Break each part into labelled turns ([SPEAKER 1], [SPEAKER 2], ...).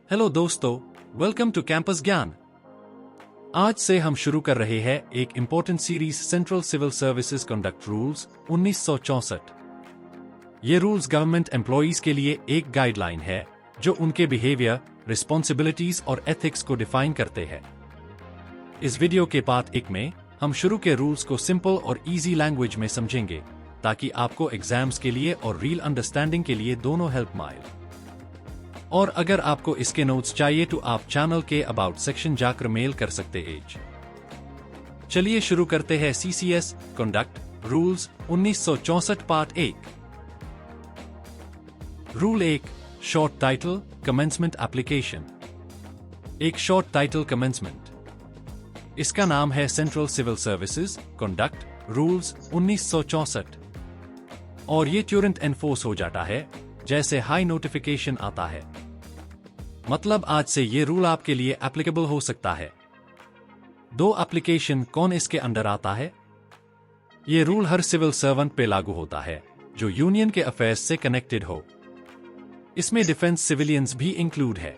[SPEAKER 1] Hello दोस्तों, welcome to campus ज्ञान। आज से हम शुरू कर रहे हैं एक important series central civil services conduct rules 1964। ये रूल्स गवर्नमेंट एम्प्लॉइज के लिए एक गाइडलाइन है जो उनके बिहेवियर, रिस्पॉन्सिबिलिटीज और एथिक्स को डिफाइन करते हैं। इस वीडियो के पार्ट 1 में हम शुरू के रूल्स को सिंपल और इजी लैंग्वेज में समझेंगे ताकि आपको एग्जाम्स के लिए और रियल अंडरस्टैंडिंग के लिए दोनों हेल्प मिले। और अगर आपको इसके नोट्स चाहिए तो आप चैनल के अबाउट सेक्शन जाकर मेल कर सकते हैं। चलिए शुरू करते हैं CCS conduct rules 1964 part 1। Rule 1, short title commencement application. एक शॉर्ट टाइटल कमेंसमेंट, इसका नाम है central civil services conduct rules 1964 और ये तुरंत एनफोर्स हो जाता है जैसे हाई नोटिफिकेशन आता है। मतलब आज से ये रूल आपके लिए एप्लीकेबल हो सकता है। 2 एप्लीकेशन कौन इसके अंडर आता है? ये रूल हर सिविल सर्वेंट पे लागू होता है जो यूनियन के अफेयर्स से कनेक्टेड हो। इसमें डिफेंस सिविलियंस भी इंक्लूड है।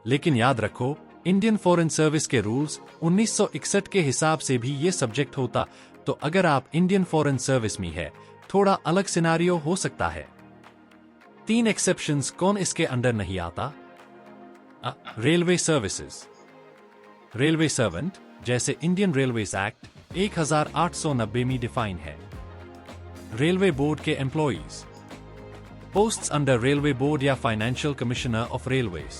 [SPEAKER 1] लेकिन याद रखो, इंडियन फॉरेन सर्विस के रूल्स 1961 के हिसाब से भी ये सब्जेक्ट होता, तो अगर आप इंडियन फॉरेन सर्विस में है थोड़ा अलग सिनारियो हो सकता है। 3 एक्सेप्शंस कौन इसके अंडर नहीं आता? Railway services. रेलवे सर्वेंट जैसे इंडियन रेलवेज एक्ट 1890 में डिफाइन है। रेलवे बोर्ड के employees, posts under railway board या financial commissioner of railways.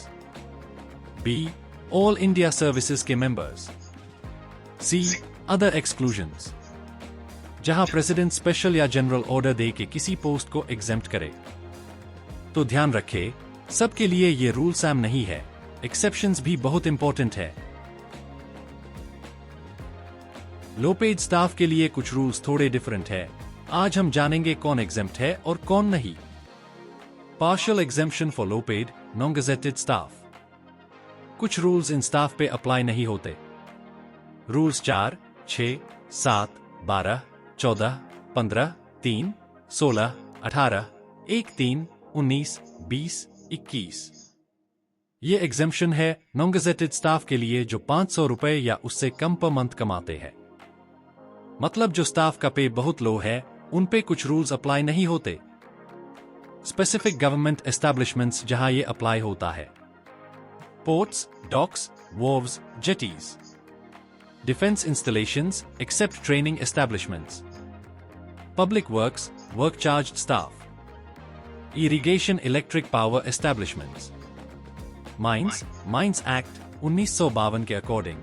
[SPEAKER 1] B, all India services के मेंबर्स। सी, अदर एक्सक्लूजन्स, जहां प्रेसिडेंट स्पेशल या जनरल ऑर्डर दे के किसी पोस्ट को एग्जेम्प्ट करे। तो ध्यान रखें, सबके लिए ये रूल सेम नहीं है, एक्सेप्शंस भी बहुत इंपॉर्टेंट है। लो पेड स्टाफ के लिए कुछ रूल्स थोड़े डिफरेंट है। आज हम जानेंगे कौन एग्जेम्प्ट है और कौन नहीं। Partial exemption for low paid non gazetted staff. कुछ रूल्स इन स्टाफ पे अप्लाई नहीं होते। रूल्स 4, 6, 7, 12, 14, 15, 3, 16, 18, 1, 3, 19, 20, 21। ये एग्जेम्पशन है नॉन गेजेटेड स्टाफ के लिए जो 500 रुपए या उससे कम पर मंथ कमाते हैं। मतलब जो स्टाफ का पे बहुत लो है उन पे कुछ रूल्स अप्लाई नहीं होते। स्पेसिफिक गवर्नमेंट एस्टैब्लिशमेंट्स जहां ये अप्लाई होता है: ports, docks, wharves, jetties. Defence installations except training establishments. Public works, work charge staff. Irrigation electric power establishments. Mines act 1952 के अकॉर्डिंग।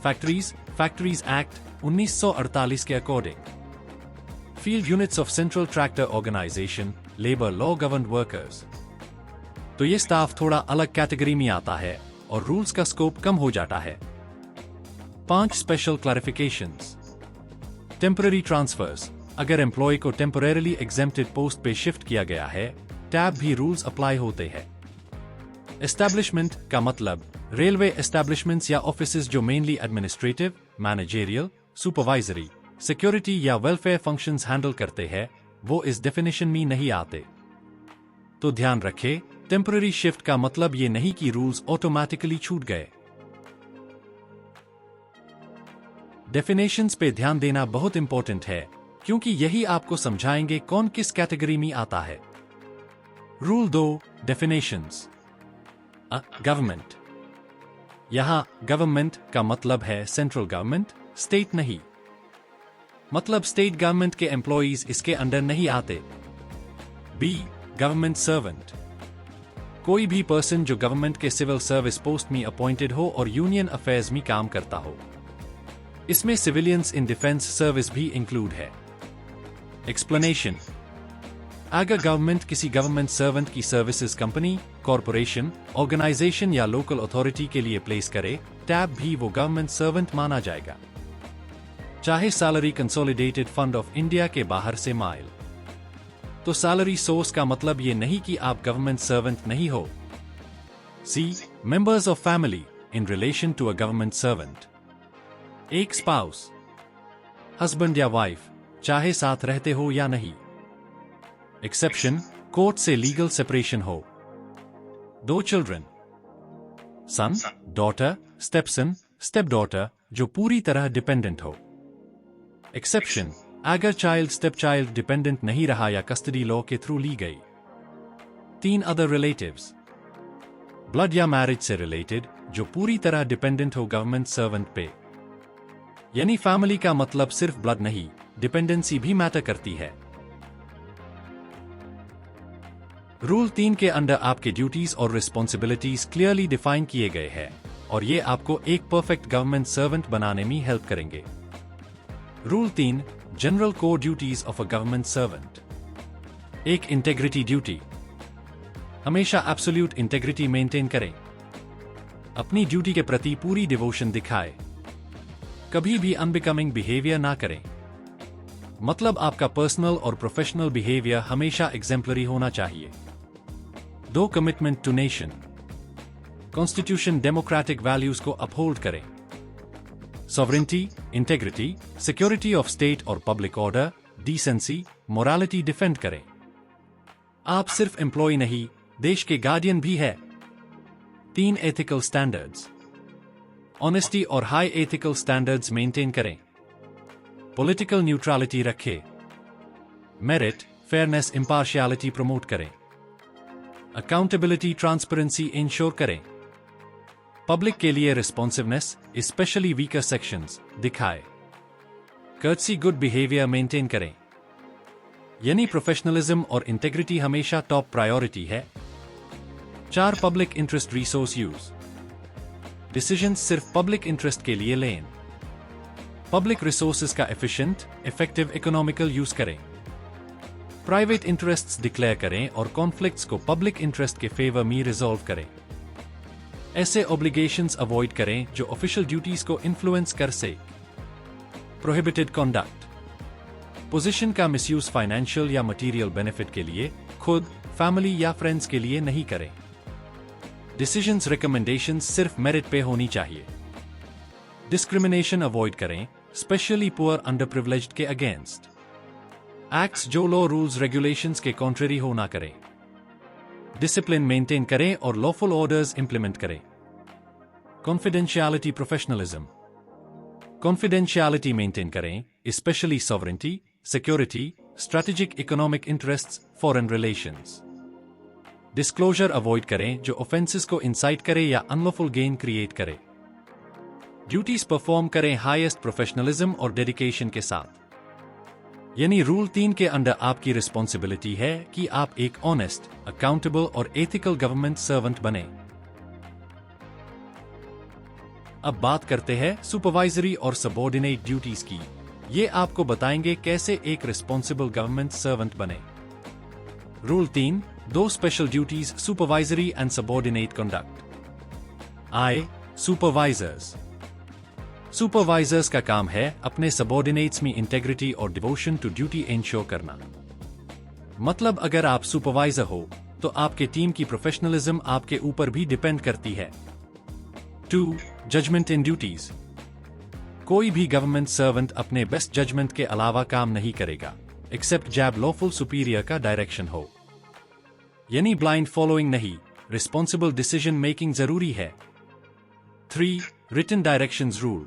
[SPEAKER 1] फैक्ट्रीज एक्ट 1948 के according. Field units of central tractor organisation, labour law governed workers. तो ये staff थोड़ा अलग category में आता है और रूल्स का स्कोप कम हो जाता है। 5 स्पेशल क्लैरिफिकेशंस। टेम्पररी ट्रांसफर्स, अगर एम्प्लॉय को टेम्परेरीली एग्जेम्प्टेड पोस्ट पे शिफ्ट किया गया है, टैब भी रूल्स अप्लाई होते हैं। एस्टैब्लिशमेंट का मतलब रेलवे एस्टैब्लिशमेंट्स या ऑफिसेज जो mainly administrative, managerial, supervisory, security या वेलफेयर फंक्शंस हैंडल करते हैं, वो इस डेफिनेशन में नहीं आते। तो ध्यान रखें, टेम्पररी शिफ्ट का मतलब ये नहीं कि रूल्स ऑटोमेटिकली छूट गए। डेफिनेशंस पे ध्यान देना बहुत इंपॉर्टेंट है क्योंकि यही आपको समझाएंगे कौन किस कैटेगरी में आता है। Rule 2, definitions. गवर्नमेंट। यहां गवर्नमेंट का मतलब है सेंट्रल गवर्नमेंट, स्टेट नहीं। मतलब स्टेट गवर्नमेंट के एम्प्लॉइज इसके अंडर नहीं आते। B, government servant. कोई भी पर्सन जो गवर्नमेंट के सिविल सर्विस पोस्ट में अपॉइंटेड हो और यूनियन अफेयर्स में काम करता हो। इसमें सिविलियंस इन डिफेंस सर्विस भी इंक्लूड है। एक्सप्लेनेशन: अगर गवर्नमेंट किसी गवर्नमेंट सर्वेंट की सर्विसेज कंपनी, कॉरपोरेशन, ऑर्गेनाइजेशन या लोकल अथॉरिटी के लिए प्लेस करे, टैब भी वो गवर्नमेंट सर्वेंट माना जाएगा, चाहे salary consolidated fund of India के बाहर से माइल। तो सैलरी सोर्स का मतलब ये नहीं कि आप गवर्नमेंट सर्वेंट नहीं हो। C, members of family in relation to a government servant. एक स्पाउस, हस्बैंड या वाइफ, चाहे साथ रहते हो या नहीं। एक्सेप्शन: कोर्ट से लीगल सेपरेशन हो। 2 children, son, daughter, stepson, step daughter, जो पूरी तरह डिपेंडेंट हो। एक्सेप्शन, अगर चाइल्ड स्टेप चाइल्ड डिपेंडेंट नहीं रहा या कस्टडी लॉ के थ्रू ली गई। 3 अदर रिलेटिव्स, ब्लड या मैरिज से रिलेटेड, जो पूरी तरह डिपेंडेंट हो गवर्नमेंट सर्वेंट पे। यानी फैमिली का मतलब सिर्फ ब्लड नहीं, डिपेंडेंसी भी मैटर करती है। रूल 3 के अंडर आपके ड्यूटीज और रिस्पॉन्सिबिलिटीज क्लियरली डिफाइन किए गए हैं और ये आपको एक परफेक्ट गवर्नमेंट सर्वेंट बनाने में हेल्प करेंगे। Rule 3, general core duties of a government servant. 1. Integrity duty, हमेशा एब्सोल्यूट इंटेग्रिटी मेंटेन करें। अपनी ड्यूटी के प्रति पूरी डिवोशन दिखाएं। कभी भी अनबिकमिंग बिहेवियर ना करें। मतलब आपका पर्सनल और प्रोफेशनल बिहेवियर हमेशा एग्जेम्पलरी होना चाहिए। 2. Commitment to nation, constitution democratic values को अपहोल्ड करें। Sovereignty, integrity, security of state और public order, decency, morality defend करें। आप सिर्फ एम्प्लॉय नहीं, देश के गार्डियन भी है। 3. एथिकल स्टैंडर्ड्स, ऑनेस्टी और हाई एथिकल स्टैंडर्ड्स मेंटेन करें। पॉलिटिकल न्यूट्रलिटी रखें। मेरिट, फेयरनेस, इंपार्शियलिटी प्रमोट करें। अकाउंटेबिलिटी, ट्रांसपेरेंसी इंश्योर करें। पब्लिक के लिए रिस्पॉन्सिवनेस, स्पेशली वीकर सेक्शंस, दिखाएं। कर्टसी, गुड बिहेवियर मेंटेन करें। यानी प्रोफेशनलिज्म और इंटेग्रिटी हमेशा टॉप प्रायोरिटी है। 4. Public interest resource use, decisions सिर्फ पब्लिक इंटरेस्ट के लिए लें। पब्लिक रिसोर्सेज का एफिशिएंट, इफेक्टिव, इकोनॉमिकल यूज करें। प्राइवेट इंटरेस्ट्स डिक्लेयर करें और कॉन्फ्लिक्ट्स को पब्लिक इंटरेस्ट के फेवर में रिजॉल्व करें। ऐसे ऑब्लिगेशंस अवॉइड करें जो ऑफिशियल ड्यूटीज को इन्फ्लुएंस कर से। प्रोहिबिटेड कॉन्डक्ट, पोजीशन का मिसयूज फाइनेंशियल या मटेरियल बेनिफिट के लिए, खुद, फैमिली या फ्रेंड्स के लिए नहीं करें। डिसीजंस, रिकमेंडेशंस सिर्फ मेरिट पे होनी चाहिए। डिस्क्रिमिनेशन अवॉइड करें, स्पेशली पुअर, अंडर प्रिविलेज्ड के अगेंस्ट। एक्ट्स जो लॉ, रूल्स, रेगुलेशंस के कॉन्ट्रेरी हो ना करें। डिसिप्लिन मेंटेन करें और लॉफुल ऑर्डर्स इंप्लीमेंट करें। कॉन्फिडेंशियलिटी, प्रोफेशनलिज्म, कॉन्फिडेंशियलिटी मेंटेन करें, specially sovereignty, security, strategic, economic interests, foreign relations. Disclosure avoid करें जो ऑफेंसेस को इंसाइट करे या अनलॉफुल गेन क्रिएट करे। ड्यूटीज परफॉर्म करें हाईएस्ट प्रोफेशनलिज्म और डेडिकेशन के साथ। यानी रूल 3 के अंडर आपकी रिस्पॉन्सिबिलिटी है कि आप एक ऑनेस्ट, अकाउंटेबल और एथिकल गवर्नमेंट सर्वेंट बने। अब बात करते हैं सुपरवाइजरी और सबऑर्डिनेट ड्यूटीज की। ये आपको बताएंगे कैसे एक रिस्पॉन्सिबल गवर्नमेंट सर्वेंट बने। Rule 3, 2 special duties, supervisory and subordinate conduct. I. Supervisors, supervisors का काम है अपने सबऑर्डिनेट्स में इंटेग्रिटी और डिवोशन टू ड्यूटी इंश्योर करना। मतलब अगर आप सुपरवाइजर हो तो आपके टीम की प्रोफेशनलिज्म आपके ऊपर भी डिपेंड करती है। 2. जजमेंट इन ड्यूटीज, कोई भी गवर्नमेंट सर्वेंट अपने बेस्ट जजमेंट के अलावा काम नहीं करेगा एक्सेप्ट जब लॉफुल सुपीरियर का डायरेक्शन हो। यानी ब्लाइंड फॉलोइंग नहीं, रिस्पॉन्सिबल डिसीजन मेकिंग जरूरी है। 3. रिटन डायरेक्शंस रूल,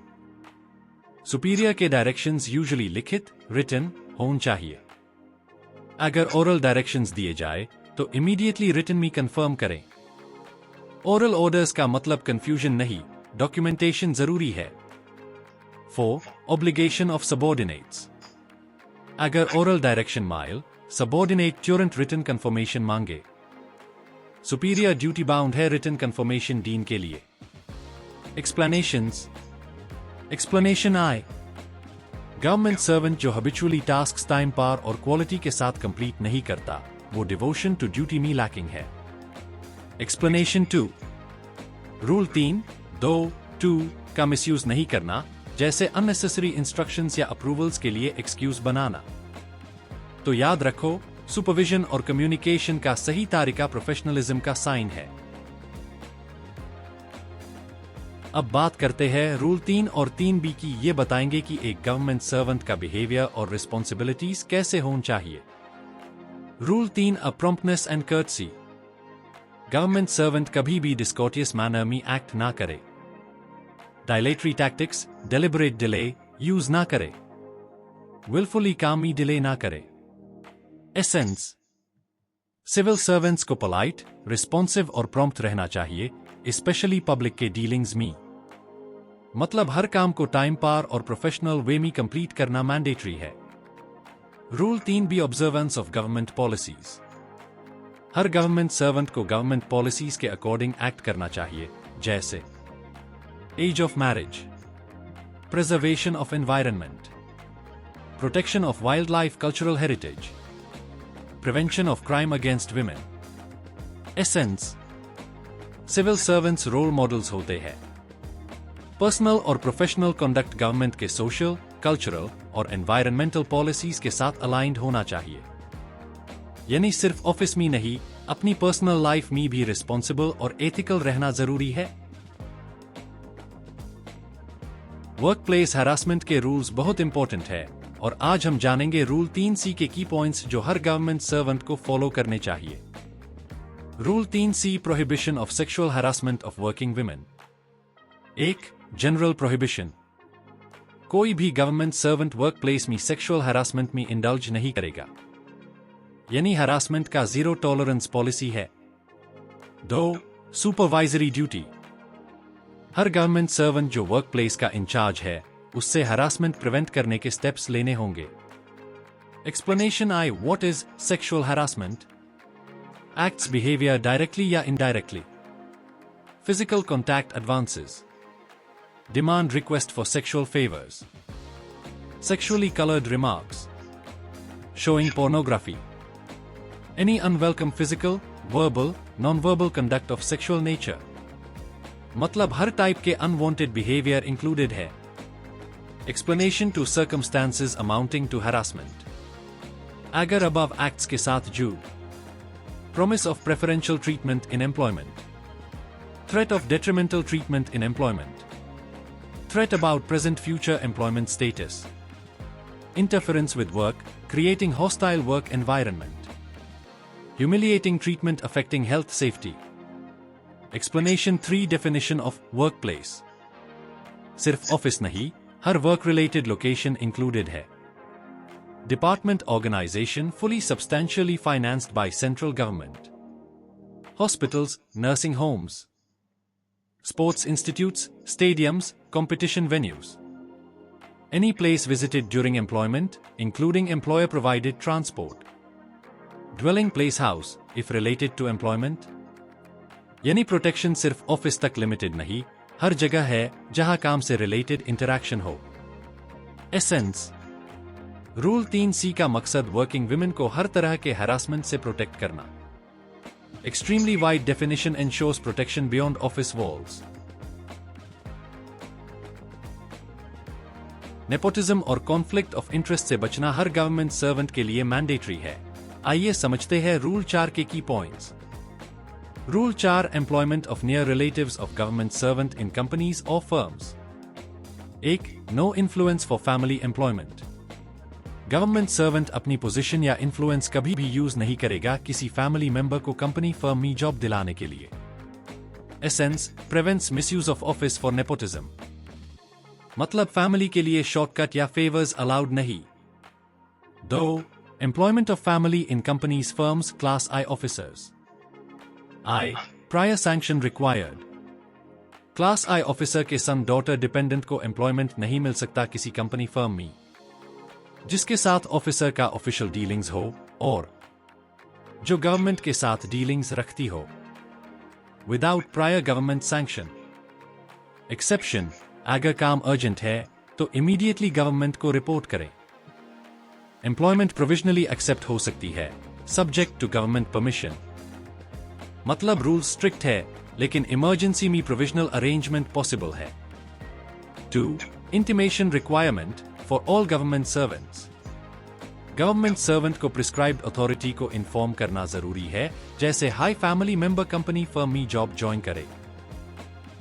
[SPEAKER 1] सुपीरियर के डायरेक्शंस यूजुअली लिखित, रिटन होने चाहिए। अगर ओरल डायरेक्शंस दिए जाए तो इमीडिएटली रिटन में कंफर्म करें। ओरल ऑर्डर्स का मतलब कंफ्यूजन नहीं, डॉक्यूमेंटेशन जरूरी है। 4. ऑब्लिगेशन ऑफ सबऑर्डिनेट्स, अगर ओरल डायरेक्शन माइल, सबऑर्डिनेट तुरंत रिटन कंफर्मेशन मांगे। सुपीरियर ड्यूटी बाउंड है रिटन कंफर्मेशन डीन के लिए। एक्सप्लेनेशंस, एक्सप्लेनेशन आए, गवर्नमेंट सर्वेंट जो हैबिचुअली टास्क्स टाइम पर और क्वालिटी के साथ कंप्लीट नहीं करता वो डिवोशन टू ड्यूटी में लैकिंग है। एक्सप्लेनेशन 2, रूल 3, 2 का मिसयूज नहीं करना, जैसे अननेसेसरी इंस्ट्रक्शंस या अप्रूवल्स के लिए एक्सक्यूज बनाना। तो याद रखो, सुपरविजन और कम्युनिकेशन का सही तरीका प्रोफेशनलिज्म का साइन है। अब बात करते हैं रूल 3 और 3B की। ये बताएंगे कि एक गवर्नमेंट सर्वेंट का बिहेवियर और रिस्पॉन्सिबिलिटीज कैसे होनी चाहिए। Rule 3, promptness and courtesy, government servant कभी भी डिस्कॉर्टियस मैनर में एक्ट ना करे। Dilatory tactics, deliberate delay use ना करे। विलफुली काम में डिले ना करे। एसेंस, सिविल सर्वेंट्स को पोलाइट, रिस्पॉन्सिव और प्रॉम्प्ट रहना चाहिए, स्पेशली पब्लिक के डीलिंग्स में। मतलब हर काम को टाइम पार और प्रोफेशनल वे में कंप्लीट करना मैंडेटरी है। Rule 3 B observance of government policies. हर गवर्नमेंट सर्वेंट को गवर्नमेंट पॉलिसीज के अकॉर्डिंग एक्ट करना चाहिए, जैसे age of marriage, preservation of environment, protection of wildlife cultural heritage, prevention of crime against women. Essence, civil servants role models होते हैं। Personal और professional conduct government के social, cultural और environmental policies के साथ अलाइंड होना चाहिए। यानी सिर्फ ऑफिस में नहीं, अपनी पर्सनल लाइफ में भी रिस्पॉन्सिबल और एथिकल रहना जरूरी है। वर्कप्लेस हैरासमेंट के रूल्स बहुत इंपॉर्टेंट है और आज हम जानेंगे रूल 3C के की पॉइंट्स जो हर गवर्नमेंट सर्वेंट को फॉलो करने चाहिए। Rule 3C prohibition of sexual harassment of working women. 1. General prohibition. कोई भी गवर्नमेंट सर्वेंट वर्कप्लेस में सेक्सुअल हैरासमेंट में इंडल्ज नहीं करेगा, यानी हैरासमेंट का जीरो टॉलरेंस पॉलिसी है। 2. Supervisory duty. हर गवर्नमेंट सर्वेंट जो वर्कप्लेस का इंचार्ज है, उससे हैरासमेंट प्रिवेंट करने के स्टेप्स लेने होंगे। Explanation I what is sexual harassment. Acts behaviour directly या indirectly. Physical contact advances. Demand request for sexual favors. Sexually colored remarks. Showing pornography. Any unwelcome physical, verbal, non-verbal conduct of sexual nature. मतलब हर type के unwanted behavior included है। Explanation to circumstances amounting to harassment. अगर above acts के साथ जुड़। Promise of preferential treatment in employment. Threat of detrimental treatment in employment. Threat about present-future employment status. Interference with work, creating hostile work environment. Humiliating treatment affecting health safety. Explanation 3 definition of workplace. सिर्फ office नहीं, हर work-related location included है. Department organization fully substantially financed by central government. Hospitals, nursing homes. Sports institutes, stadiums, competition venues. Any place visited during employment, including employer-provided transport. Dwelling place house, if related to employment. यानी protection सिर्फ office तक limited नहीं, हर जगह है जहां काम से related interaction हो। एसेंस, रूल 3C का मकसद वर्किंग विमेन को हर तरह के हैरासमेंट से प्रोटेक्ट करना। Extremely wide definition ensures protection beyond office walls. Nepotism और कॉन्फ्लिक्ट ऑफ इंटरेस्ट से बचना हर गवर्नमेंट सर्वेंट के लिए मैंडेटरी है। आइए समझते हैं रूल 4 के की points. Rule 4 employment of near relatives of government servant in companies और firms. 1. No influence for family employment. Government servant अपनी पोजीशन या इन्फ्लुएंस कभी भी यूज नहीं करेगा किसी फैमिली मेंबर को कंपनी फर्म में जॉब दिलाने के लिए। Essence, prevents misuse of office for nepotism. मतलब फैमिली के लिए शॉर्टकट या फेवर्स अलाउड नहीं। 2. Employment of family in companies firms class I officers. I. Prior sanction required. Class I officer के सन डॉटर डिपेंडेंट को एम्प्लॉयमेंट नहीं मिल सकता किसी कंपनी फर्म में जिसके साथ ऑफिसर का ऑफिशियल डीलिंग्स हो और जो गवर्नमेंट के साथ डीलिंग्स रखती हो without prior government sanction. Exception, अगर काम अर्जेंट है तो इमीडिएटली गवर्नमेंट को रिपोर्ट करें। एम्प्लॉयमेंट प्रोविजनली एक्सेप्ट हो सकती है सब्जेक्ट टू गवर्नमेंट परमिशन। मतलब रूल स्ट्रिक्ट है लेकिन इमरजेंसी में प्रोविजनल अरेंजमेंट पॉसिबल है। 2. Intimation requirement for all government servants. Government servant को प्रिस्क्राइब्ड अथॉरिटी को इन्फॉर्म करना जरूरी है, जैसे high family member company firm में जॉब ज्वाइन करे।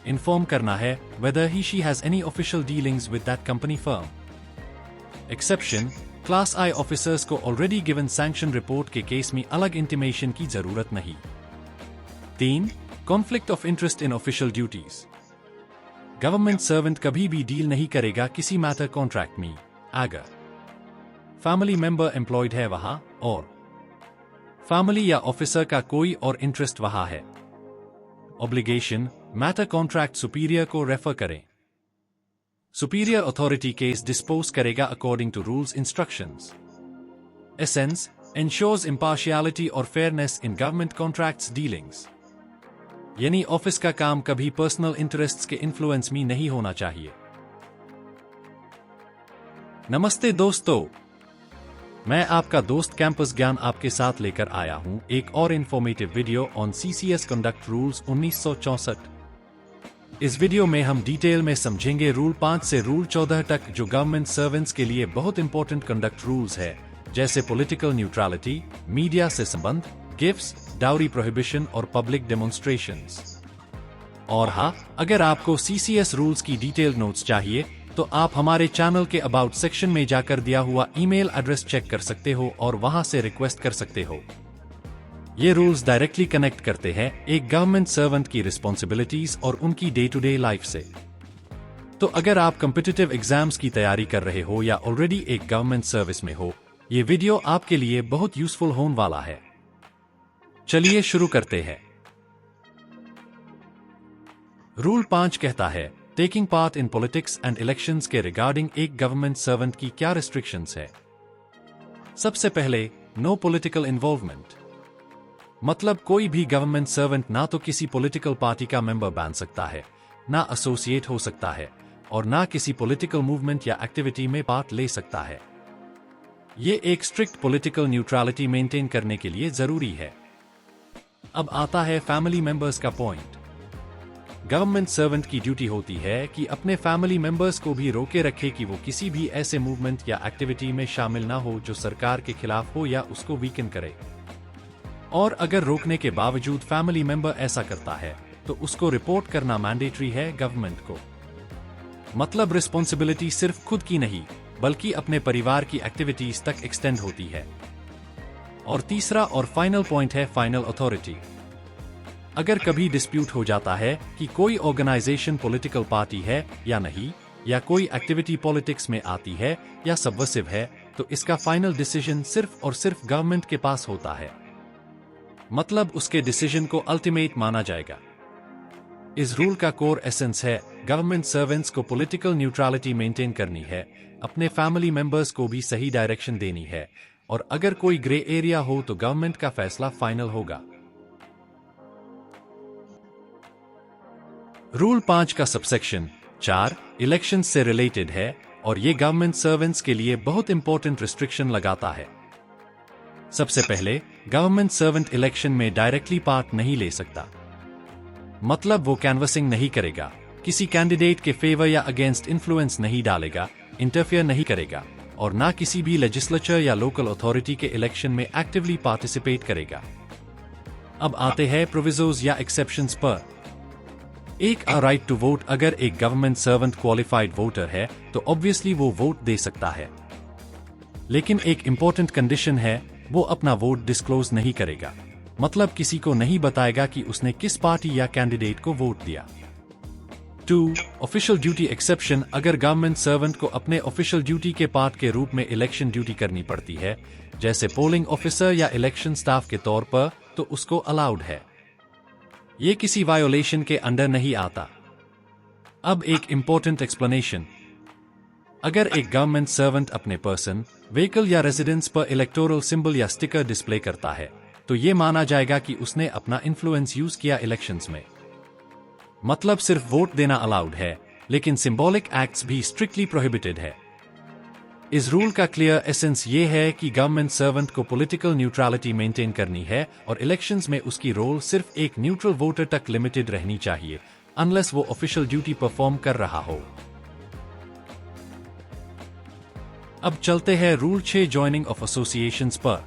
[SPEAKER 1] इन्फॉर्म करना है whether he she has any official dealings with that company firm. Exception, class I officers को ऑलरेडी गिवन सैंक्शन रिपोर्ट के केस में अलग इंटीमेशन की जरूरत नहीं। 3. Conflict of interest in official duties. Government servant कभी भी डील नहीं करेगा किसी मैटर कॉन्ट्रैक्ट में अगर फैमिली मेंबर एम्प्लॉयड है वहां और फैमिली या ऑफिसर का कोई और इंटरेस्ट वहां है। ऑब्लिगेशन मैटर कॉन्ट्रैक्ट सुपीरियर को रेफर करें। सुपीरियर अथॉरिटी केस डिस्पोज करेगा according to rules instructions. Essence ensures impartiality और fairness in government contracts dealings। यानी ऑफिस का काम कभी पर्सनल इंटरेस्ट्स के इन्फ्लुएंस में नहीं होना चाहिए। नमस्ते दोस्तों, मैं आपका दोस्त कैंपस ज्ञान आपके साथ लेकर आया हूं एक और informative video on CCS conduct rules 1964। इस वीडियो में हम डिटेल में समझेंगे रूल 5 से रूल 14 तक, जो गवर्नमेंट सर्वेंट्स के लिए बहुत इंपॉर्टेंट कंडक्ट रूल्स है, जैसे पॉलिटिकल न्यूट्रलिटी, मीडिया से संबंध, गिफ्ट्स, डाउरी प्रोहिबिशन और पब्लिक डेमोन्स्ट्रेशंस। और हाँ, अगर आपको सीसीएस रूल्स की डिटेल नोट्स चाहिए तो आप हमारे चैनल के अबाउट सेक्शन में जाकर दिया हुआ ईमेल एड्रेस चेक कर सकते हो और वहां से रिक्वेस्ट कर सकते हो। ये रूल्स डायरेक्टली कनेक्ट करते हैं एक गवर्नमेंट सर्वेंट की रिस्पॉन्सिबिलिटीज और उनकी डे टू डे लाइफ से। तो अगर आप कॉम्पिटिटिव एग्जाम्स की तैयारी कर रहे हो या ऑलरेडी एक गवर्नमेंट सर्विस में हो, ये वीडियो आपके लिए बहुत यूजफुल होने वाला है। चलिए शुरू करते हैं। रूल 5 कहता है taking part in politics and elections के रिगार्डिंग एक गवर्नमेंट सर्वेंट की क्या रिस्ट्रिक्शंस है। सबसे पहले, नो पॉलिटिकल इन्वॉल्वमेंट। मतलब कोई भी गवर्नमेंट सर्वेंट ना तो किसी पॉलिटिकल पार्टी का मेंबर बन सकता है, ना एसोसिएट हो सकता है और ना किसी पॉलिटिकल मूवमेंट या एक्टिविटी में पार्ट ले सकता है। ये एक स्ट्रिक्ट पॉलिटिकल न्यूट्रलिटी मेंटेन करने के लिए जरूरी है। अब आता है फैमिली मेंबर्स का पॉइंट। गवर्नमेंट सर्वेंट की ड्यूटी होती है कि अपने फैमिली मेंबर्स को भी रोके रखे कि वो किसी भी ऐसे मूवमेंट या एक्टिविटी में शामिल ना हो जो सरकार के खिलाफ हो या उसको वीकन करे। और अगर रोकने के बावजूद फैमिली मेंबर ऐसा करता है तो उसको रिपोर्ट करना मैंडेटरी है गवर्नमेंट को। मतलब रिस्पॉन्सिबिलिटी सिर्फ खुद की नहीं बल्कि अपने परिवार की एक्टिविटीज तक एक्सटेंड होती है। और तीसरा और फाइनल पॉइंट है फाइनल अथॉरिटी। अगर कभी डिस्प्यूट हो जाता है कि कोई ऑर्गेनाइजेशन पॉलिटिकल पार्टी है या नहीं, या कोई एक्टिविटी पॉलिटिक्स में आती है या सबवर्सिव है, तो इसका फाइनल डिसीजन सिर्फ और सिर्फ गवर्नमेंट के पास होता है। मतलब उसके डिसीजन को अल्टीमेट माना जाएगा। इस रूल का कोर एसेंस है गवर्नमेंट सर्वेंट्स को पॉलिटिकल न्यूट्रलिटी मेंटेन करनी है, अपने फैमिली मेंबर्स को भी सही डायरेक्शन देनी है, और अगर कोई ग्रे एरिया हो तो गवर्नमेंट का फैसला फाइनल होगा। रूल 5 का सबसेक्शन 4 इलेक्शन से रिलेटेड है और ये गवर्नमेंट सर्वेंट्स के लिए बहुत इंपॉर्टेंट रिस्ट्रिक्शन लगाता है। सबसे पहले, गवर्नमेंट सर्वेंट इलेक्शन में डायरेक्टली पार्ट नहीं ले सकता। मतलब वो कैनवसिंग नहीं करेगा, किसी कैंडिडेट के फेवर या अगेंस्ट इन्फ्लुएंस नहीं डालेगा, इंटरफेयर नहीं करेगा और ना किसी भी लेजिस्लेचर या लोकल अथॉरिटी के इलेक्शन में एक्टिवली पार्टिसिपेट करेगा। अब आते हैं प्रोविजोज या एक्सेप्शंस पर। एक राइट टू वोट। अगर एक गवर्नमेंट सर्वेंट क्वालिफाइड वोटर है तो ऑब्वियसली वो वोट दे सकता है, लेकिन एक इंपॉर्टेंट कंडीशन है, वो अपना वोट डिस्क्लोज नहीं करेगा। मतलब किसी को नहीं बताएगा कि उसने किस पार्टी या कैंडिडेट को वोट दिया। 2. Official duty exception. अगर गवर्नमेंट सर्वेंट को अपने ऑफिशियल ड्यूटी के पार्ट के रूप में इलेक्शन ड्यूटी करनी पड़ती है, जैसे पोलिंग ऑफिसर या इलेक्शन स्टाफ के तौर पर, तो उसको अलाउड है। ये किसी वायोलेशन के अंडर नहीं आता। अब एक इंपॉर्टेंट एक्सप्लेनेशन। अगर एक गवर्नमेंट सर्वेंट अपने पर्सन, व्हीकल या रेजिडेंस पर इलेक्टोरल सिंबल या स्टिकर डिस्प्ले करता है, तो ये माना जाएगा कि उसने अपना इन्फ्लुएंस यूज किया इलेक्शंस में। मतलब सिर्फ वोट देना अलाउड है, लेकिन सिंबॉलिक एक्ट्स भी स्ट्रिक्टली प्रोहिबिटेड है। इस रूल का क्लियर एसेंस ये है कि गवर्नमेंट सर्वेंट को पॉलिटिकल न्यूट्रलिटी मेंटेन करनी है और इलेक्शंस में उसकी रोल सिर्फ एक न्यूट्रल वोटर तक लिमिटेड रहनी चाहिए, अनलेस वो ऑफिशियल ड्यूटी परफॉर्म कर रहा हो। अब चलते हैं रूल 6 ज्वाइनिंग ऑफ एसोसिएशंस पर।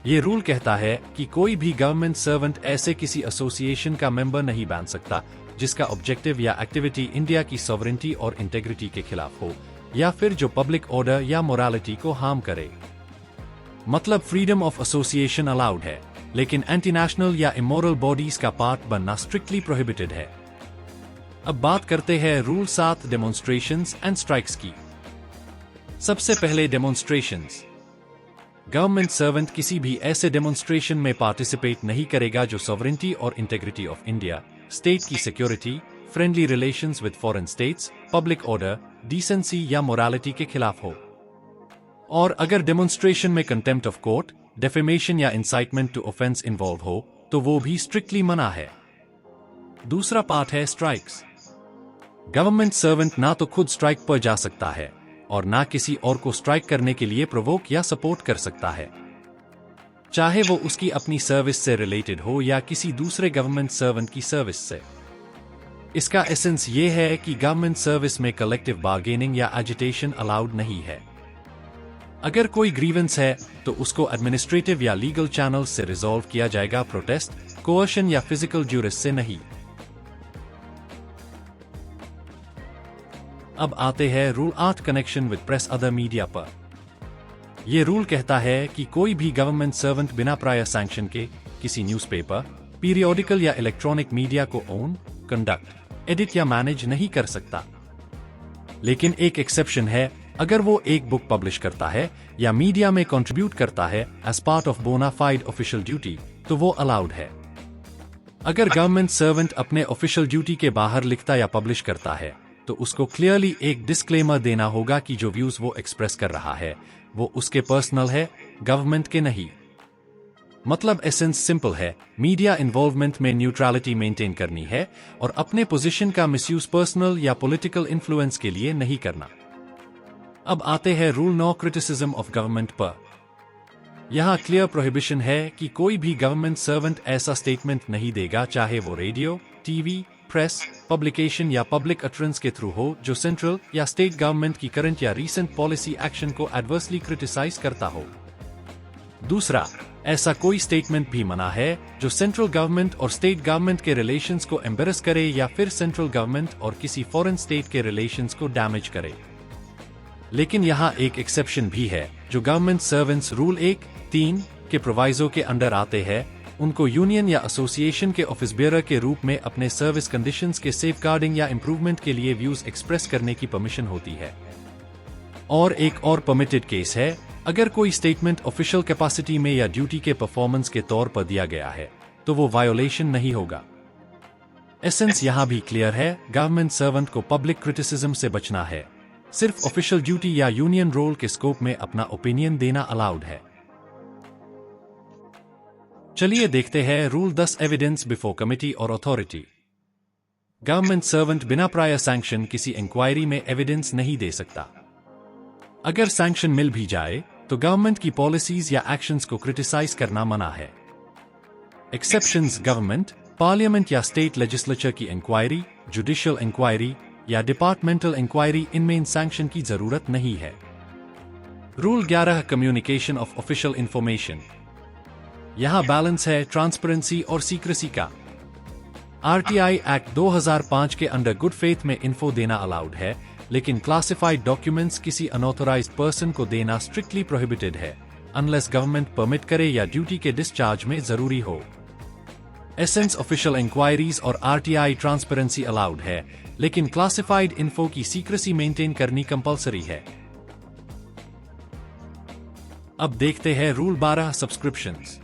[SPEAKER 1] यह रूल कहता है कि कोई भी गवर्नमेंट सर्वेंट ऐसे किसी एसोसिएशन का मेंबर नहीं बन सकता जिसका ऑब्जेक्टिव या एक्टिविटी इंडिया की सॉवरेनिटी और इंटेग्रिटी के खिलाफ हो, या फिर जो पब्लिक ऑर्डर या मोरालिटी को हार्म करे। मतलब फ्रीडम ऑफ एसोसिएशन अलाउड है, लेकिन एंटी नेशनल या इमोरल बॉडीज का पार्ट बनना स्ट्रिक्टली प्रोहिबिटेड है। अब बात करते हैं रूल 7 डेमोन्स्ट्रेशंस एंड स्ट्राइक्स की। सबसे पहले डेमोन्स्ट्रेशंस। गवर्नमेंट सर्वेंट किसी भी ऐसे डेमोन्स्ट्रेशन में पार्टिसिपेट नहीं करेगा जो सॉवरेनिटी और इंटेग्रिटी ऑफ इंडिया, स्टेट की security, friendly relations with foreign states, public order, decency या मोरालिटी के खिलाफ हो। और अगर डेमोन्स्ट्रेशन में कंटेम्प्ट ऑफ कोर्ट, डेफेमेशन या इंसाइटमेंट टू ऑफेंस इन्वॉल्व हो तो वो भी स्ट्रिक्टली मना है। दूसरा पार्ट है स्ट्राइक्स। गवर्नमेंट सर्वेंट ना तो खुद स्ट्राइक पर जा सकता है और ना किसी और को स्ट्राइक करने के लिए प्रोवोक या सपोर्ट कर सकता है, चाहे वो उसकी अपनी सर्विस से रिलेटेड हो या किसी दूसरे गवर्नमेंट सर्वेंट की सर्विस से। इसका एसेंस ये है कि गवर्नमेंट सर्विस में कलेक्टिव बार्गेनिंग या एजिटेशन अलाउड नहीं है। अगर कोई ग्रीवेंस है तो उसको एडमिनिस्ट्रेटिव या लीगल चैनल्स से रिजॉल्व किया जाएगा, प्रोटेस्ट, कोअर्शन या फिजिकल ज्यूरिस से नहीं। अब आते हैं rule 8 connection with press other media पर। यह रूल कहता है कि कोई भी गवर्नमेंट सर्वेंट बिना प्रायर सैंक्शन के किसी न्यूज़पेपर, पीरियोडिकल या इलेक्ट्रॉनिक मीडिया को ओन, कंडक्ट, एडिट या मैनेज नहीं कर सकता। लेकिन एक एक्सेप्शन है, अगर वो एक बुक पब्लिश करता है या मीडिया में कंट्रीब्यूट करता है एज पार्ट ऑफ बोना फाइड ऑफिशियल ड्यूटी तो वो अलाउड है। अगर गवर्नमेंट सर्वेंट अपने ऑफिशियल ड्यूटी के बाहर लिखता या पब्लिश करता है तो उसको क्लियरली एक डिस्क्लेमर देना होगा कि जो व्यूज वो एक्सप्रेस कर रहा है वो उसके पर्सनल है, गवर्नमेंट के नहीं। मतलब एसेंस सिंपल है, मीडिया इन्वॉल्वमेंट में न्यूट्रलिटी मेंटेन करनी है और अपने पोजीशन का मिसयूज पर्सनल या पॉलिटिकल इन्फ्लुएंस के लिए नहीं करना। अब आते हैं रूल 9 क्रिटिसिज्म ऑफ गवर्नमेंट पर। यहां क्लियर प्रोहिबिशन है कि कोई भी गवर्नमेंट सर्वेंट ऐसा स्टेटमेंट नहीं देगा, चाहे वो रेडियो, टीवी, प्रेस, पब्लिकेशन या पब्लिक अटरेंस के थ्रू हो, जो सेंट्रल या स्टेट गवर्नमेंट की करंट या रीसेंट पॉलिसी एक्शन को एडवर्सली क्रिटिसाइज करता हो। दूसरा, ऐसा कोई स्टेटमेंट भी मना है जो सेंट्रल गवर्नमेंट और स्टेट गवर्नमेंट के रिलेशंस को एम्बेरस करे या फिर सेंट्रल गवर्नमेंट और किसी फॉरेन स्टेट के रिलेशंस को डैमेज करे। लेकिन यहाँ एक एक्सेप्शन भी है, जो गवर्नमेंट सर्वेंट्स रूल 1(3) के प्रोवाइजो के अंडर आते हैं, उनको यूनियन या एसोसिएशन के ऑफिस बेयरर के रूप में अपने सर्विस कंडीशंस के सेफगार्डिंग या इंप्रूवमेंट के लिए व्यूज एक्सप्रेस करने की परमिशन होती है। और एक और परमिटेड केस है, अगर कोई स्टेटमेंट ऑफिशियल कैपेसिटी में या ड्यूटी के परफॉर्मेंस के तौर पर दिया गया है तो वो वायोलेशन नहीं होगा। एसेंस यहाँ भी क्लियर है, गवर्नमेंट सर्वेंट को पब्लिक क्रिटिसिज्म से बचना है, सिर्फ ऑफिशियल ड्यूटी या यूनियन रोल के स्कोप में अपना ओपिनियन देना अलाउड है। चलिए देखते हैं रूल 10 एविडेंस बिफोर कमिटी और अथॉरिटी। गवर्नमेंट सर्वेंट बिना प्रायर सैंक्शन किसी इंक्वायरी में एविडेंस नहीं दे सकता। अगर सैंक्शन मिल भी जाए तो गवर्नमेंट की पॉलिसीज या एक्शंस को क्रिटिसाइज करना मना है। एक्सेप्शंस गवर्नमेंट, पार्लियामेंट या स्टेट लेजिस्लेचर की इंक्वायरी, जुडिशियल इंक्वायरी या डिपार्टमेंटल इंक्वायरी, इनमें इन सैंक्शन की जरूरत नहीं है। Rule 11 communication of official information. यहां बैलेंस है ट्रांसपेरेंसी और सीक्रेसी का। आरटीआई एक्ट 2005 के अंडर गुड फेथ में इन्फो देना अलाउड है, लेकिन क्लासिफाइड डॉक्यूमेंट्स किसी अनऑथराइज्ड पर्सन को देना स्ट्रिक्टली प्रोहिबिटेड है, अनलेस गवर्नमेंट परमिट करे या ड्यूटी के डिस्चार्ज में जरूरी हो। एसेंस ऑफिशियल इंक्वायरीज और आरटीआई ट्रांसपेरेंसी अलाउड है, लेकिन क्लासिफाइड इन्फो की सीक्रेसी मेंटेन करनी कंपलसरी है। अब देखते हैं रूल 12 सब्सक्रिप्शंस।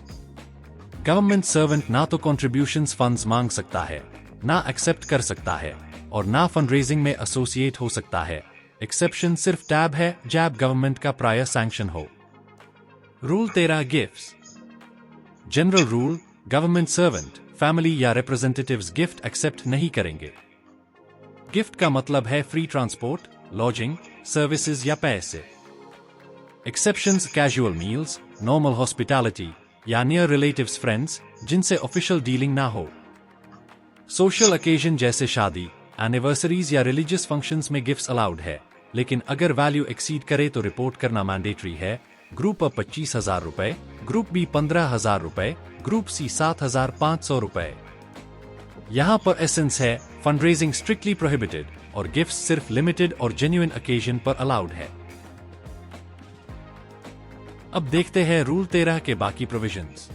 [SPEAKER 1] गवर्नमेंट सर्वेंट ना तो कंट्रीब्यूशंस फंड्स मांग सकता है, ना एक्सेप्ट कर सकता है और ना फंड रेजिंग में एसोसिएट हो सकता है। एक्सेप्शन सिर्फ टैब है जब गवर्नमेंट का प्रायर सैंक्शन हो। Rule 13 gifts. General rule, government servant, family या रिप्रेजेंटेटिव्स गिफ्ट एक्सेप्ट नहीं करेंगे। गिफ्ट का मतलब है फ्री ट्रांसपोर्ट, लॉजिंग, सर्विसेज या पैसे। Exceptions casual meals, normal hospitality या नियर रिलेटिव्स फ्रेंड्स जिनसे ऑफिशियल डीलिंग ना हो। सोशल ओकेजन जैसे शादी, एनिवर्सरीज या रिलीजियस फंक्शंस में गिफ्ट्स अलाउड है, लेकिन अगर वैल्यू एक्सीड करे तो रिपोर्ट करना मैंडेटरी है। ग्रुप A 25,000 रुपए, ग्रुप B 15,000 रुपए, ग्रुप C 7,500 रुपए। यहां पर एसेंस है, फंड रेजिंग स्ट्रिक्टली प्रोहिबिटेड और गिफ्ट्स सिर्फ लिमिटेड और जेन्युइन ओकेजन पर अलाउड है। अब देखते हैं रूल 13 के बाकी प्रोविजंस।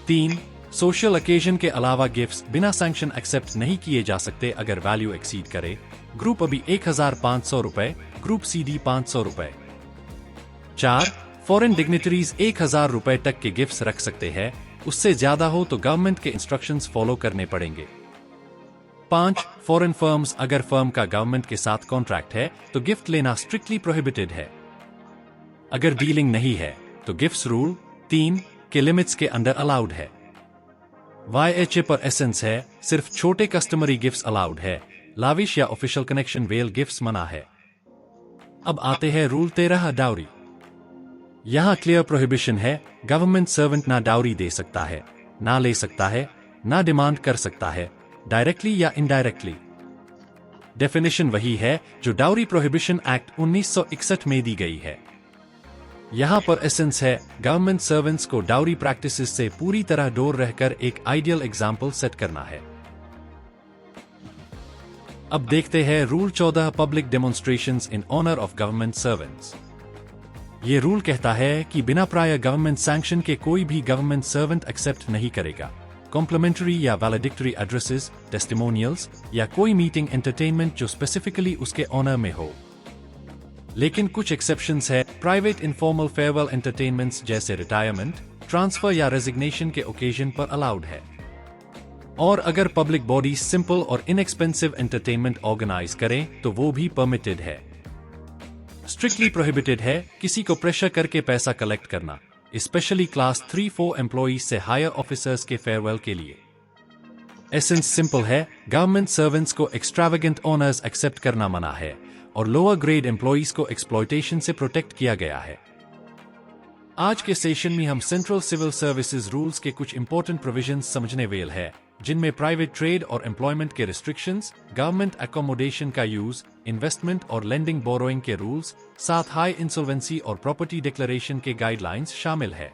[SPEAKER 1] 3. सोशल ओकेजन के अलावा गिफ्ट्स बिना सैंक्शन एक्सेप्ट नहीं किए जा सकते अगर वैल्यू एक्सीड करे। ग्रुप अभी 1500 रुपए, ग्रुप CD 500 रुपए। 4. फॉरेन डिग्निटरीज 1000 रुपए तक के गिफ्ट्स रख सकते हैं, उससे ज्यादा हो तो गवर्नमेंट के इंस्ट्रक्शंस फॉलो करने पड़ेंगे। 5. फॉरेन फर्म्स अगर फर्म का गवर्नमेंट के साथ कॉन्ट्रैक्ट है तो गिफ्ट लेना स्ट्रिक्टली प्रोहिबिटेड है। अगर डीलिंग नहीं है तो गिफ्ट्स रूल 3 के लिमिट्स के अंदर अलाउड है। YHA पर एसेंस है, सिर्फ छोटे कस्टमरी गिफ्ट्स अलाउड है, लाविश या ऑफिशियल कनेक्शन वेल गिफ्ट्स मना है। अब आते हैं रूल 13 डाउरी। यहां क्लियर प्रोहिबिशन है, गवर्नमेंट सर्वेंट ना डाउरी दे सकता है, ना ले सकता है, ना डिमांड कर सकता है, डायरेक्टली या इनडायरेक्टली। डेफिनेशन वही है जो डाउरी प्रोहिबिशन एक्ट 1961 में दी गई है। यहां पर एसेंस है, गवर्नमेंट सर्वेंट्स को डाउरी प्रैक्टिसेस से पूरी तरह दूर रहकर एक आइडियल एग्जाम्पल सेट करना है। अब देखते हैं rule 14 public demonstrations in honour of government servants. ये रूल कहता है कि बिना प्रायर गवर्नमेंट सैंक्शन के कोई भी गवर्नमेंट सर्वेंट एक्सेप्ट नहीं करेगा कॉम्प्लीमेंट्री या वैलिडिक्टरी एड्रेसेस, टेस्टिमोनियल्स या कोई मीटिंग एंटरटेनमेंट जो स्पेसिफिकली उसके ऑनर में हो। लेकिन कुछ एक्सेप्शंस है, प्राइवेट इनफॉर्मल फेयरवेल एंटरटेनमेंट्स जैसे रिटायरमेंट, ट्रांसफर या रेजिग्नेशन के ओकेजन पर अलाउड है। और अगर पब्लिक बॉडी सिंपल और इनएक्सपेंसिव एंटरटेनमेंट ऑर्गेनाइज करें तो वो भी परमिटेड है। स्ट्रिक्टली प्रोहिबिटेड है किसी को प्रेशर करके पैसा कलेक्ट करना, स्पेशली क्लास 3-4 एम्प्लॉइज से हायर ऑफिसर्स के फेयरवेल के लिए। एसेंस सिंपल है, गवर्नमेंट सर्वेंट्स को एक्स्ट्रावेगेंट ऑनर्स एक्सेप्ट करना मना है और लोअर ग्रेड एम्प्लॉइज को एक्सप्लॉयटेशन से प्रोटेक्ट किया गया है। आज के सेशन में हम सेंट्रल सिविल सर्विसेज रूल्स के कुछ इंपॉर्टेंट प्रोविजंस समझने वेल है, जिनमें प्राइवेट ट्रेड और एम्प्लॉयमेंट के रिस्ट्रिक्शंस, गवर्नमेंट अकोमोडेशन का यूज, इन्वेस्टमेंट और लेंडिंग बोरोइंग के रूल्स, साथ हाई इंसॉल्वेंसी और प्रॉपर्टी डिक्लेरेशन के गाइडलाइंस शामिल है।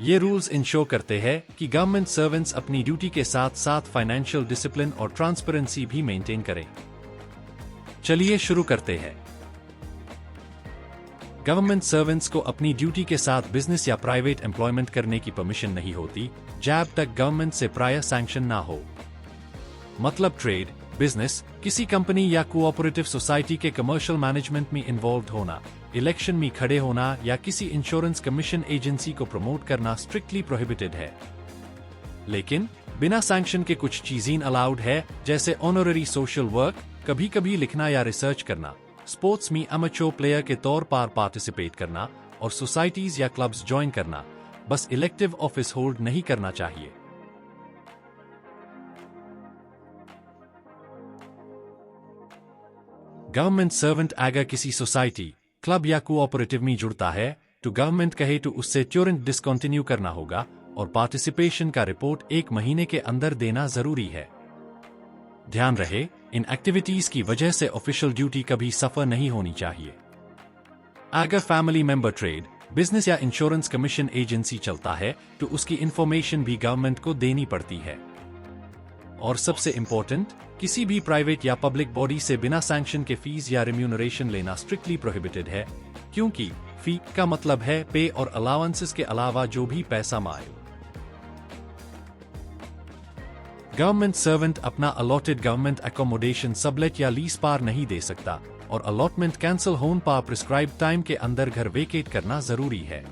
[SPEAKER 1] ये रूल्स इंश्योर करते हैं कि गवर्नमेंट सर्वेंट्स अपनी ड्यूटी के साथ साथ फाइनेंशियल डिसिप्लिन और ट्रांसपेरेंसी भी मेंटेन करें। चलिए शुरू करते हैं। गवर्नमेंट सर्वेंट्स को अपनी ड्यूटी के साथ बिजनेस या प्राइवेट एम्प्लॉयमेंट करने की परमिशन नहीं होती जब तक गवर्नमेंट से प्रायर सैंक्शन ना हो। मतलब ट्रेड, बिजनेस, किसी कंपनी या कोऑपरेटिव सोसाइटी के कमर्शियल मैनेजमेंट में इन्वॉल्व होना, इलेक्शन में खड़े होना या किसी इंश्योरेंस कमीशन एजेंसी को प्रमोट करना स्ट्रिक्टली प्रोहिबिटेड है। लेकिन बिना सैंक्शन के कुछ चीजें अलाउड है, जैसे ऑनररी सोशल वर्क, कभी कभी लिखना या रिसर्च करना, स्पोर्ट्स में अमेच्योर प्लेयर के तौर पर पार्टिसिपेट करना और सोसाइटीज या क्लब्स ज्वाइन करना, बस इलेक्टिव ऑफिस होल्ड नहीं करना चाहिए। गवर्नमेंट सर्वेंट अगर किसी सोसाइटी, क्लब या कोऑपरेटिव में जुड़ता है तो गवर्नमेंट कहे तो उससे तुरंत डिसकंटिन्यू करना होगा और पार्टिसिपेशन का रिपोर्ट 1 महीने के अंदर देना जरूरी है। ध्यान रहे, इन एक्टिविटीज की वजह से ऑफिशियल ड्यूटी कभी सफर नहीं होनी चाहिए। अगर फैमिली मेंबर ट्रेड, बिजनेस या इंश्योरेंस कमीशन एजेंसी चलता है तो उसकी इंफॉर्मेशन भी गवर्नमेंट को देनी पड़ती है। और सबसे इंपॉर्टेंट, किसी भी प्राइवेट या पब्लिक बॉडी से बिना सैंक्शन के फीस या रिम्यूनरेशन लेना स्ट्रिक्टली प्रोहिबिटेड है, क्योंकि फी का मतलब है पे और अलाउंसेस के अलावा जो भी पैसा माए। गवर्नमेंट सर्वेंट अपना अलॉटेड गवर्नमेंट अकोमोडेशन सबलेट या लीज पार नहीं दे सकता और अलॉटमेंट कैंसिल होने पर प्रिस्क्राइब टाइम के अंदर घर वेकेट करना जरूरी है।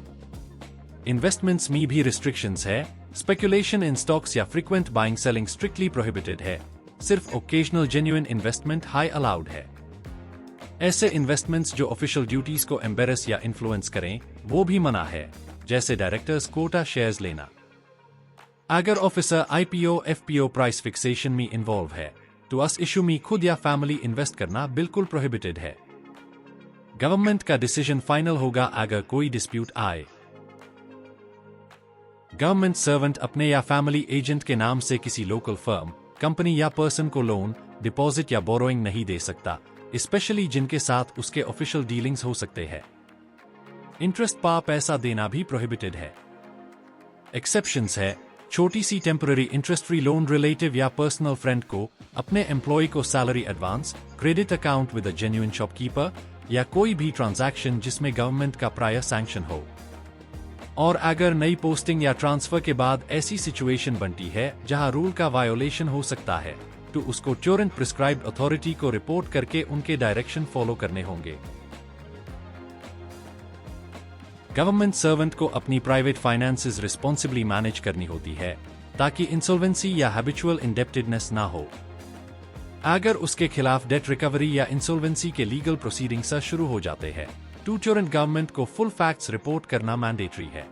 [SPEAKER 1] इन्वेस्टमेंट्स में भी रिस्ट्रिक्शंस है, स्पेकुलेशन इन स्टॉक्स या frequent buying selling strictly prohibited है, सिर्फ occasional genuine investment high allowed है। ऐसे इन्वेस्टमेंट्स जो ऑफिशियल ड्यूटीज को एम्बेरस या इन्फ्लुएंस करें वो भी मना है, जैसे डायरेक्टर्स कोटा शेयर्स लेना। अगर officer IPO FPO price fixation में इन्वॉल्व है तो उस इशू में खुद या फैमिली इन्वेस्ट करना बिल्कुल प्रोहिबिटेड है। गवर्नमेंट का डिसीजन फाइनल होगा अगर कोई डिस्प्यूट आए। गवर्नमेंट सर्वेंट अपने या फैमिली एजेंट के नाम से किसी लोकल फर्म, कंपनी या पर्सन को लोन, डिपॉजिट या बोरोइंग नहीं दे सकता, स्पेशली जिनके साथ उसके ऑफिशियल डीलिंग्स हो सकते हैं। इंटरेस्ट पा पैसा देना भी प्रोहिबिटेड है। एक्सेप्शंस है, छोटी सी temporary interest free loan relative या पर्सनल फ्रेंड को, अपने एम्प्लॉय को salary advance, credit account with a genuine shopkeeper या कोई भी ट्रांजैक्शन जिसमें गवर्नमेंट का प्रायर सैंक्शन हो। और अगर नई पोस्टिंग या ट्रांसफर के बाद ऐसी सिचुएशन बनती है जहां रूल का वायोलेशन हो सकता है, तो उसको तुरंत प्रिस्क्राइब्ड अथॉरिटी को रिपोर्ट करके उनके डायरेक्शन फॉलो करने होंगे। गवर्नमेंट सर्वेंट को अपनी प्राइवेट फाइनेंसेस रिस्पॉन्सिबली मैनेज करनी होती है ताकि इंसॉल्वेंसी या हैबिचुअल इंडेप्टेडनेस ना हो। अगर उसके खिलाफ डेट रिकवरी या इंसॉल्वेंसी के लीगल प्रोसीडिंग्स शुरू हो जाते हैं, तो तुरंत गवर्नमेंट को फुल फैक्ट्स रिपोर्ट करना मैंडेटरी है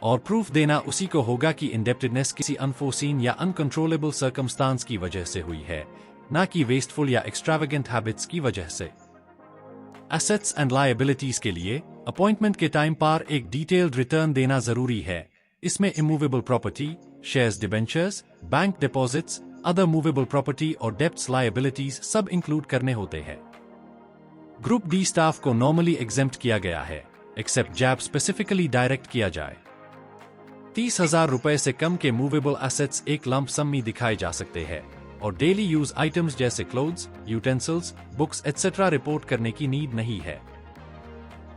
[SPEAKER 1] और प्रूफ देना उसी को होगा कि इंडेप्टेडनेस किसी अनफोर्सीन या अनकंट्रोलेबल सर्कमस्टांस की वजह से हुई है, ना कि वेस्टफुल या एक्सट्रावेगेंट हैबिट्स की वजह से। एसेट्स एंड लायबिलिटीज के लिए अपॉइंटमेंट के टाइम पर एक डिटेल्ड रिटर्न देना जरूरी है। इसमें immovable property, shares, debentures, bank deposits, other movable property और डेब्ट्स लायबिलिटीज सब इंक्लूड करने होते हैं। ग्रुप डी स्टाफ को नॉर्मली एग्जेम्प्ट किया गया है, एक्सेप्ट जैब स्पेसिफिकली डायरेक्ट किया जाए। 30,000 रुपए से कम के मूवेबल एसेट्स एक लंप सम में दिखाए जा सकते हैं और डेली यूज आइटम्स जैसे clothes, utensils, books etcetera report करने की नीड नहीं है।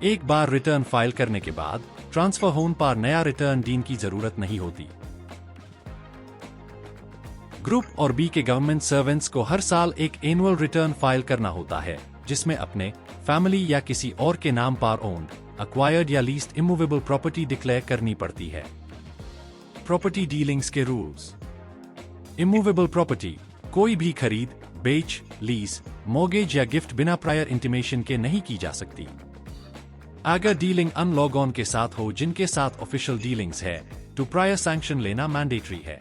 [SPEAKER 1] एक बार रिटर्न फाइल करने के बाद ट्रांसफर होने पर नया रिटर्न डीन की जरूरत नहीं होती। ग्रुप और बी के गवर्नमेंट सर्वेंट्स को हर साल एक एनुअल रिटर्न फाइल करना होता है, जिसमें अपने, फैमिली या किसी और के नाम पर ओन्ड, अक्वायर्ड या लीस्ट इमूवेबल प्रॉपर्टी डिक्लेयर करनी पड़ती है। प्रॉपर्टी डीलिंग्स के रूल्स। इमूवेबल प्रॉपर्टी कोई भी खरीद, बेच, लीज, मॉर्गेज या गिफ्ट बिना प्रायर इंटीमेशन के नहीं की जा सकती। अगर डीलिंग अनलॉग ऑन के साथ हो जिनके साथ ऑफिशियल डीलिंग्स है, तो प्रायर सैंक्शन लेना मैंडेटरी है।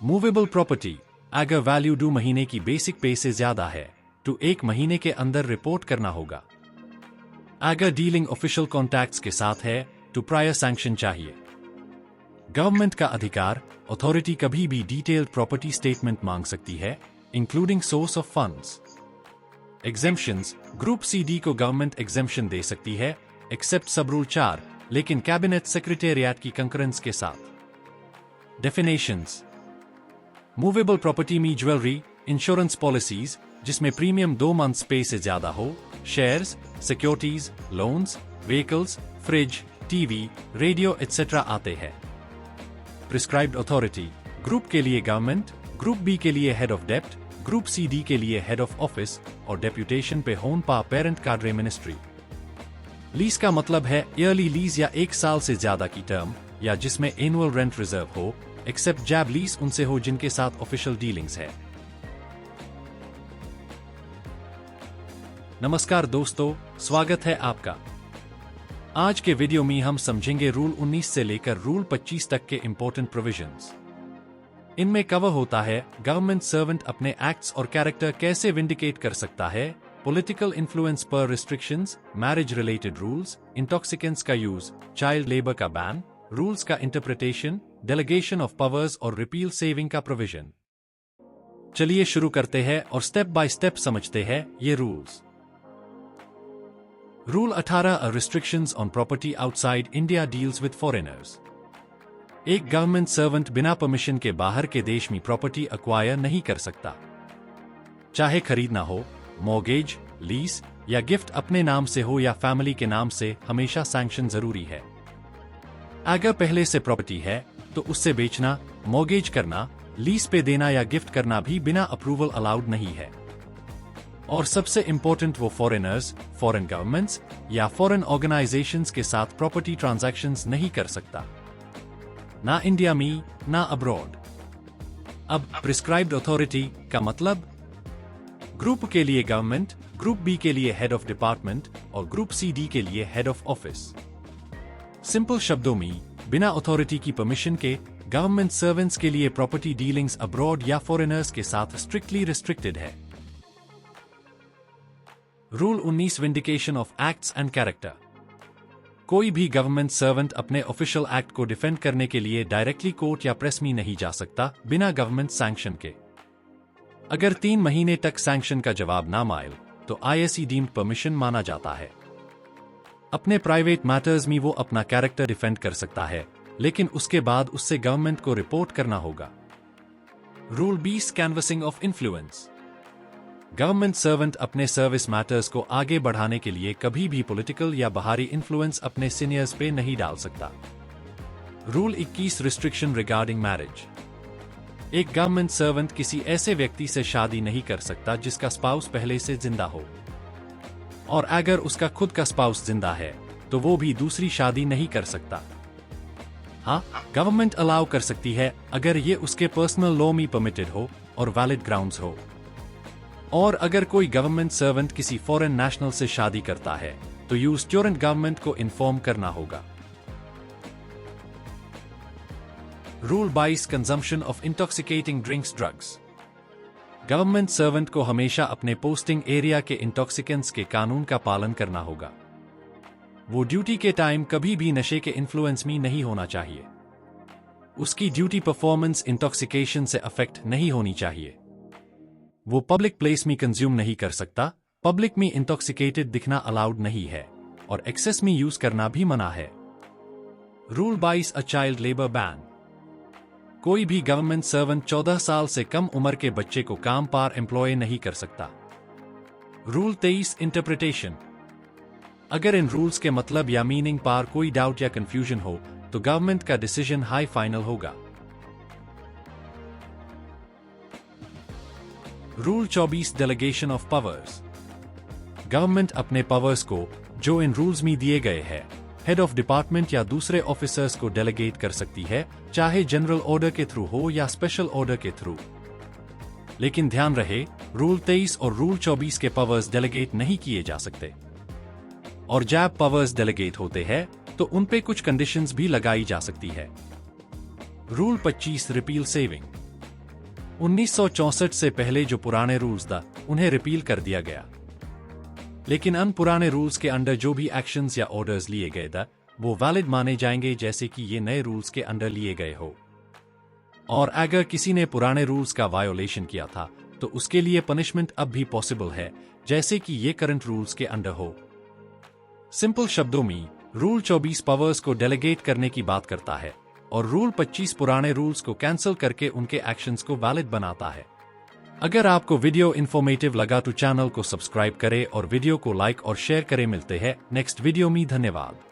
[SPEAKER 1] मूवेबल प्रॉपर्टी अगर वैल्यू 2 महीने की बेसिक पे से ज्यादा है, तो 1 महीने के अंदर रिपोर्ट करना होगा। अगर डीलिंग ऑफिशियल कॉन्टैक्ट्स के साथ है, तो प्रायर सैंक्शन चाहिए। गवर्नमेंट का अधिकार, अथॉरिटी कभी भी डिटेल्ड प्रॉपर्टी स्टेटमेंट मांग सकती है, including source of funds. Exemptions, group C D को गवर्नमेंट एग्जेम्पशन दे सकती है, एक्सेप्ट सब रूल 4, लेकिन कैबिनेट सेक्रेटेरिएट की कंकरेंस के साथ। डेफिनेशंस। मूवेबल प्रॉपर्टी में ज्वेलरी, इंश्योरेंस पॉलिसीज जिसमें प्रीमियम 2 मंथ्स पे से ज्यादा हो, shares, securities, loans, vehicles, fridge, TV, radio etcetera आते हैं। प्रिस्क्राइब्ड अथॉरिटी, ग्रुप के लिए गवर्नमेंट, ग्रुप बी के लिए head of dept, group C D के लिए हेड ऑफ ऑफिस और डेप्यूटेशन पे होन पा पेरेंट काडरे मिनिस्ट्री। लीज का मतलब है ईयरली लीज या 1 साल से ज्यादा की टर्म या जिसमें एनुअल रेंट रिजर्व हो, एक्सेप्ट जैब लीज उनसे हो जिनके साथ ऑफिशियल डीलिंग्स है। नमस्कार दोस्तों, स्वागत है आपका। आज के वीडियो में हम समझेंगे रूल 19 से लेकर रूल 25 तक के इंपॉर्टेंट प्रोविजंस। इनमें कवर होता है गवर्नमेंट सर्वेंट अपने एक्ट्स और कैरेक्टर कैसे विंडिकेट कर सकता है, पॉलिटिकल इन्फ्लुएंस पर restrictions, marriage related rules, intoxicants का यूज, चाइल्ड लेबर का बैन, रूल्स का इंटरप्रिटेशन, डेलीगेशन ऑफ पावर्स और रिपील सेविंग का प्रोविजन। चलिए शुरू करते हैं और स्टेप बाय स्टेप समझते हैं ये rules. Rule 18 restrictions on property outside India deals with foreigners. एक गवर्नमेंट सर्वेंट बिना परमिशन के बाहर के देश में प्रॉपर्टी अक्वायर नहीं कर सकता। चाहे खरीदना हो, मॉर्गेज, लीज या गिफ्ट अपने नाम से हो या फैमिली के नाम से, हमेशा सैंक्शन जरूरी है। अगर पहले से प्रॉपर्टी है, तो उससे बेचना, मॉर्गेज करना, लीज पे देना या गिफ्ट करना भी बिना अप्रूवल अलाउड नहीं है। और सबसे इंपॉर्टेंट वो फॉरेनर्स, फॉरेन गवर्नमेंट्स या फॉरेन ऑर्गेनाइजेशंस के साथ प्रॉपर्टी ट्रांजैक्शंस नहीं कर सकता, ना इंडिया में ना अब्रॉड। अब प्रिस्क्राइब्ड अथॉरिटी का मतलब, ग्रुप के लिए गवर्नमेंट, ग्रुप बी के लिए हेड ऑफ डिपार्टमेंट और ग्रुप सी-डी के लिए हेड ऑफ ऑफिस। सिंपल शब्दों में, बिना अथॉरिटी की परमिशन के गवर्नमेंट सर्वेंट्स के लिए प्रॉपर्टी डीलिंग्स अब्रॉड या फॉरेनर्स के साथ स्ट्रिक्टली रिस्ट्रिक्टेड है। Rule 19 vindication of acts and character. कोई भी गवर्नमेंट सर्वेंट अपने ऑफिशियल एक्ट को डिफेंड करने के लिए डायरेक्टली कोर्ट या प्रेस में नहीं जा सकता बिना गवर्नमेंट सैंक्शन के। अगर 3 महीने तक सैंक्शन का जवाब ना मिले, तो ISE डीम्ड परमिशन माना जाता है। अपने प्राइवेट मैटर्स में वो अपना कैरेक्टर डिफेंड कर सकता है, लेकिन उसके बाद उससे गवर्नमेंट को रिपोर्ट करना होगा। Rule 20 canvassing of influence. Government servant अपने सर्विस मैटर्स को आगे बढ़ाने के लिए कभी भी पॉलिटिकल या बाहरी इन्फ्लुएंस अपने सीनियर्स पे नहीं डाल सकता। Rule 21 restriction regarding marriage. एक गवर्नमेंट सर्वेंट किसी ऐसे व्यक्ति से शादी नहीं कर सकता जिसका स्पाउस पहले से जिंदा हो, और अगर उसका खुद का स्पाउस जिंदा है तो वो भी दूसरी शादी नहीं कर सकता। हाँ, गवर्नमेंट अलाउ कर सकती है अगर ये उसके पर्सनल लॉ में परमिटेड हो और वैलिड ग्राउंड्स हो। और अगर कोई गवर्नमेंट सर्वेंट किसी फॉरेन नेशनल से शादी करता है तो यूज ट्यूरेंट गवर्नमेंट को इन्फॉर्म करना होगा। Rule 22 consumption of intoxicating drinks drugs. Government servant को हमेशा अपने पोस्टिंग एरिया के इंटॉक्सिकेंट्स के कानून का पालन करना होगा। वो ड्यूटी के टाइम कभी भी नशे के इन्फ्लुएंस में नहीं होना चाहिए। उसकी ड्यूटी परफॉर्मेंस इंटॉक्सिकेशन से अफेक्ट नहीं होनी चाहिए। वो पब्लिक प्लेस में कंज्यूम नहीं कर सकता, पब्लिक में इंटॉक्सिकेटेड दिखना अलाउड नहीं है, और एक्सेस में यूज करना भी मना है। Rule 22 a child labour ban. कोई भी गवर्नमेंट सर्वेंट 14 साल से कम उम्र के बच्चे को काम पर एम्प्लॉय नहीं कर सकता। Rule 23 interpretation. अगर इन रूल्स के मतलब या मीनिंग पर कोई डाउट या कंफ्यूजन हो तो गवर्नमेंट का डिसीजन हाई फाइनल होगा। Rule 24 delegation of powers. Government अपने पावर्स को, जो इन रूल्स में दिए गए हैं, हेड ऑफ डिपार्टमेंट या दूसरे ऑफिसर्स को डेलीगेट कर सकती है, चाहे जनरल ऑर्डर के थ्रू हो या स्पेशल ऑर्डर के थ्रू। लेकिन ध्यान रहे, रूल 23 और रूल 24 के पावर्स डेलीगेट नहीं किए जा सकते, और जब पावर्स डेलीगेट होते हैं तो उन पे कुछ कंडीशंस भी लगाई जा सकती है। Rule 25 repeal saving. 1964 से पहले जो पुराने रूल्स था उन्हें रिपील कर दिया गया, लेकिन अन पुराने रूल्स के अंडर जो भी एक्शंस या ऑर्डर्स लिए गए था वो वैलिड माने जाएंगे, जैसे कि ये नए रूल्स के अंडर लिए गए हो। और अगर किसी ने पुराने रूल्स का वायोलेशन किया था तो उसके लिए पनिशमेंट अब भी पॉसिबल है, जैसे कि ये करंट रूल्स के अंडर हो। सिंपल शब्दों में रूल 24 पावर्स को डेलीगेट करने की बात करता है, और रूल 25 पुराने रूल्स को कैंसिल करके उनके एक्शंस को वैलिड बनाता है। अगर आपको वीडियो इन्फॉर्मेटिव लगा तो चैनल को सब्सक्राइब करें और वीडियो को लाइक और शेयर करें। मिलते हैं नेक्स्ट वीडियो में। धन्यवाद।